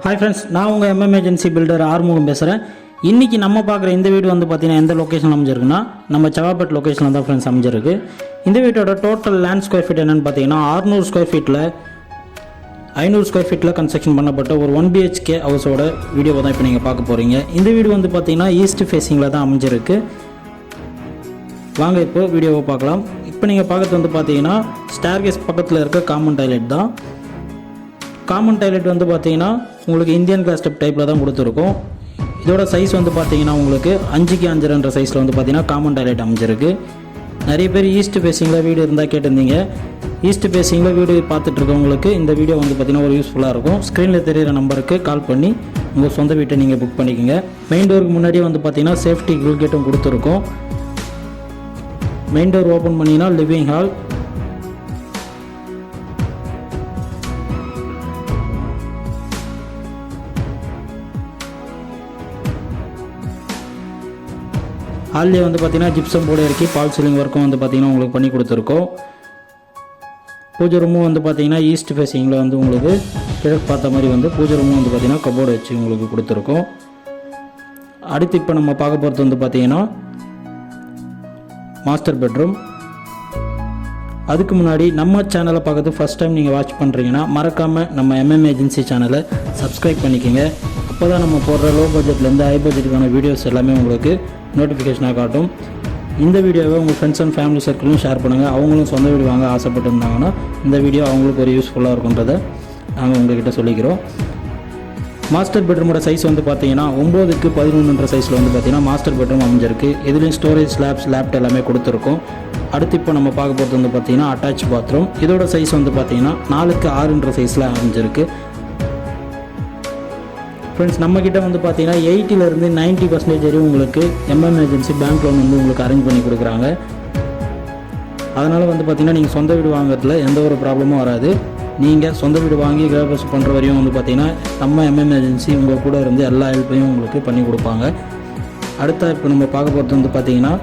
Hi friends நான் உங்கள் MM agency filter Arumugam பேசுகிறேன். இன்றைக்கி நம்ம பார்க்குற இந்த வீடு வந்து பார்த்திங்கன்னா எந்த லொக்கேஷன் அமைஞ்சிருக்குன்னா நம்ம செவாப்பேட் லொக்கேஷனில் தான் ஃப்ரெண்ட்ஸ் அமைஞ்சிருக்கு. இந்த வீட்டோட டோட்டல் லேண்ட் ஸ்கொயர் ஃபீட் என்னென்னு பார்த்தீங்கன்னா 600 ஸ்கொயர் ஃபீட்டில் 500 ஸ்கொயர் ஃபீட்டில் கன்ஸ்ட்ரக்ஷன் பண்ணப்பட்ட ஒரு 1 BHK ஹவுஸோட வீடியோவை தான் இப்போ நீங்கள் பார்க்க போகிறீங்க. இந்த வீடு வந்து பார்த்திங்கன்னா ஈஸ்ட் ஃபேஸிங்கில் தான் அமைஞ்சிருக்கு. வாங்க இப்போ வீடியோவை பார்க்கலாம். இப்போ நீங்கள் பார்க்குறது வந்து பார்த்தீங்கன்னா ஸ்டேர்கேஸ் பக்கத்தில் இருக்க காமன் டாய்லெட் தான். காமன் டாய்லெட் வந்து பார்த்தீங்கன்னா உங்களுக்கு இந்தியன் கிளாஸ் ஸ்டெப் டைப்பில் தான் கொடுத்துருக்கோம். இதோட சைஸ் வந்து பார்த்தீங்கன்னா உங்களுக்கு 5க்கு 5 சைஸில் வந்து பார்த்தீங்கன்னா காமன் டாய்லெட் அமைஞ்சிருக்கு. நிறைய பேர் ஈஸ்ட் ஃபேஸிங்கில் வீடு இருந்தால் கேட்டிருந்தீங்க. ஈஸ்ட் ஃபேஸிங்கில் வீடு பார்த்துட்ருக்கவங்களுக்கு இந்த வீடியோ வந்து பார்த்திங்கன்னா ஒரு யூஸ்ஃபுல்லாக இருக்கும். ஸ்க்ரீனில் தெரிகிற நம்பருக்கு கால் பண்ணி உங்கள் சொந்த வீட்டை நீங்கள் புக் பண்ணிக்கோங்க. மெயின் டோருக்கு முன்னாடியே வந்து பார்த்திங்கன்னா சேஃப்டி கிரில் கேட்டும் கொடுத்துருக்கோம். மெயின் டோர் ஓப்பன் பண்ணிங்கன்னா லிவிங் ஹால், ஹால்லேயே வந்து பார்த்திங்கன்னா ஜிப்சம் போர்டு இறக்கி பால் சீலிங் ஒர்க்கும் வந்து பார்த்திங்கன்னா உங்களுக்கு பண்ணி கொடுத்துருக்கோம். பூஜை ரூமும் வந்து பார்த்திங்கன்னா ஈஸ்ட் ஃபேஸிங்கில் வந்து உங்களுக்கு கிழக்கு பார்த்த மாதிரி வந்து பூஜை ரூமும் வந்து பார்த்திங்கன்னா கபோர்டு வச்சு உங்களுக்கு கொடுத்துருக்கோம். அடுத்து இப்போ நம்ம பார்க்க போகிறது வந்து பார்த்திங்கன்னா மாஸ்டர் பெட்ரூம். அதுக்கு முன்னாடி நம்ம சேனலை பார்க்கறது ஃபஸ்ட் டைம் நீங்கள் வாட்ச் பண்ணுறீங்கன்னா மறக்காமல் நம்ம எம்எம் ஏஜென்சி சேனலை சப்ஸ்கிரைப் பண்ணிக்கோங்க. அப்போ தான் நம்ம போடுற லோ பட்ஜெட்லேருந்து ஹை பட்ஜெட்டுக்கான வீடியோஸ் எல்லாமே உங்களுக்கு நோட்டிஃபிகேஷனாக காட்டும். இந்த வீடியோவை உங்கள் ஃப்ரெண்ட்ஸ் அண்ட் ஃபேமிலி சர்க்கிளும் ஷேர் பண்ணுங்கள். அவங்களும் சொந்த வீடு வாங்க ஆசைப்பட்டுருந்தாங்கன்னா இந்த வீடியோ அவங்களுக்கு ஒரு யூஸ்ஃபுல்லாக இருக்குன்றதை நாங்கள் உங்கள்கிட்ட சொல்லிக்கிறோம். மாஸ்டர் பெட்ரூமோட சைஸ் வந்து பார்த்தீங்கன்னா 9க்கு 11 சைஸில் வந்து பார்த்தீங்கன்னா மாஸ்டர் பெட்ரூம் அமைஞ்சிருக்கு. இதுலேயும் ஸ்டோரேஜ் ஸ்லாப்ஸ் லேப்ட் எல்லாமே கொடுத்துருக்கோம். அடுத்து இப்போ நம்ம பார்க்க போகிறது வந்து பார்த்தீங்கன்னா அட்டாச் பாத்ரூம். இதோட சைஸ் வந்து பார்த்தீங்கன்னா 4க்கு 6 சைஸில் அமைஞ்சிருக்கு. ஃப்ரெண்ட்ஸ் நம்மக்கிட்ட வந்து பார்த்தீங்கன்னா 80லேருந்து 90% வரையும் உங்களுக்கு எம்எம் ஏஜென்சி பேங்க் லோன் வந்து உங்களுக்கு அரேஞ்ச் பண்ணி கொடுக்குறாங்க. அதனால் வந்து பார்த்திங்கன்னா நீங்கள் சொந்த வீடு வாங்குறதுல எந்த ஒரு ப்ராப்ளமும் வராது. நீங்கள் சொந்த வீடு வாங்கி கிரகப்பிரவேசம் பண்ணுற வரையும் வந்து பார்த்திங்கன்னா நம்ம எம்எம் ஏஜென்சி உங்கள் கூட இருந்து எல்லா ஹெல்ப்பையும் உங்களுக்கு பண்ணி கொடுப்பாங்க. அடுத்த இப்போ நம்ம பார்க்க போகிறது வந்து பார்த்திங்கன்னா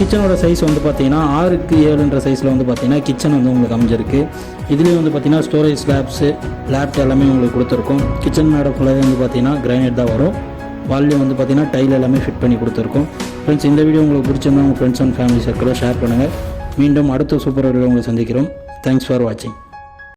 கிச்சனோட சைஸ் வந்து பார்த்திங்கன்னா 6க்கு 7 சைஸில் வந்து பார்த்திங்கன்னா கிச்சன் வந்து உங்களுக்கு அமைஞ்சிருக்கு. இதுலேயும் வந்து பார்த்திங்கன்னா ஸ்டோரேஜ் ஸ்லாப்ஸு லேப்ட் எல்லாமே உங்களுக்கு கொடுத்துருக்கோம். கிச்சன் மேடை ஃபுல்லாகவே வந்து பார்த்திங்கன்னா கிரானைட் தான் வரும். வால்லையும் வந்து பார்த்திங்கன்னா டைல் எல்லாமே ஃபிட் பண்ணி கொடுத்துருக்கோம். ஃப்ரெண்ட்ஸ் இந்த வீடியோ உங்களுக்கு பிடிச்சிருந்தா உங்கள் ஃப்ரெண்ட்ஸ் அண்ட் ஃபேமிலி சர்க்கிளில் ஷேர் பண்ணுங்கள். மீண்டும் அடுத்த சூப்பர் வீடியோ உங்களை சந்திக்கிறோம். தேங்க்ஸ் ஃபார் வாட்சிங்.